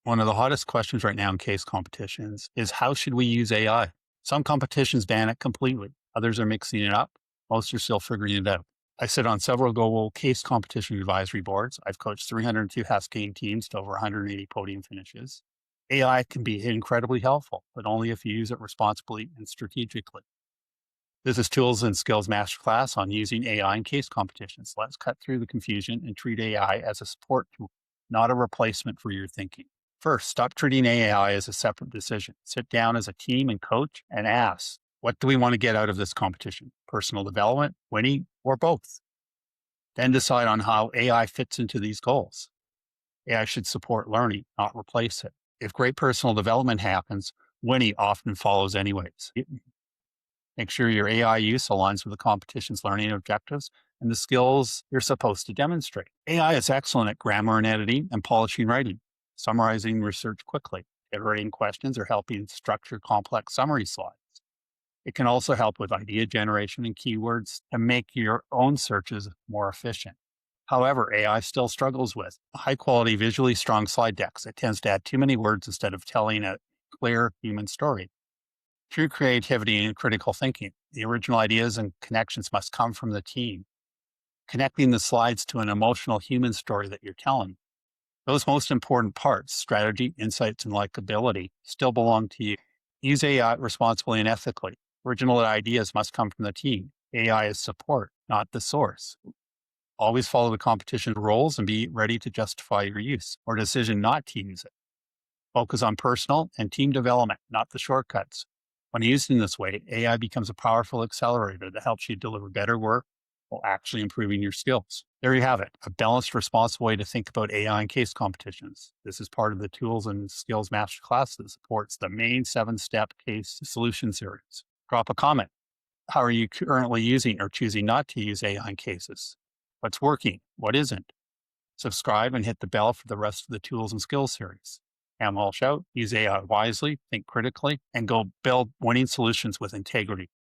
One of the hottest questions right now in case competitions is how should we use AI? Some competitions ban it completely. Others are mixing it up. Most are still figuring it out. I sit on several global case competition advisory boards. I've coached 302 Husky teams to over 180 podium finishes. AI can be incredibly helpful, but only if you use it responsibly and strategically. This is Tools and Skills Masterclass on using AI in case competitions. Let's cut through the confusion and treat AI as a support tool, not a replacement for your thinking. First, stop treating AI as a separate decision. Sit down as a team and coach and ask, what do we want to get out of this competition? Personal development, winning, or both? Then decide on how AI fits into these goals. AI should support learning, not replace it. If great personal development happens, winning often follows anyways. Make sure your AI use aligns with the competition's learning objectives and the skills you're supposed to demonstrate. AI is excellent at grammar and editing and polishing writing, summarizing research quickly, iterating questions, or helping structure complex summary slides. It can also help with idea generation and keywords to make your own searches more efficient. However, AI still struggles with high quality, visually strong slide decks. It tends to add too many words instead of telling a clear human story. True creativity and critical thinking. The original ideas and connections must come from the team. Connecting the slides to an emotional human story that you're telling. Those most important parts, strategy, insights, and likability, still belong to you. Use AI responsibly and ethically. Original ideas must come from the team. AI is support, not the source. Always follow the competition rules and be ready to justify your use or decision not to use it. Focus on personal and team development, not the shortcuts. When used in this way, AI becomes a powerful accelerator that helps you deliver better work while actually improving your skills. There you have it, a balanced, responsible way to think about AI in case competitions. This is part of the Tools and Skills Masterclass that supports the main 7-step case solution series. Drop a comment. How are you currently using or choosing not to use AI in cases? What's working? What isn't? Subscribe and hit the bell for the rest of the Tools and Skills series. Cam Welsh out, use AI wisely, think critically, and go build winning solutions with integrity.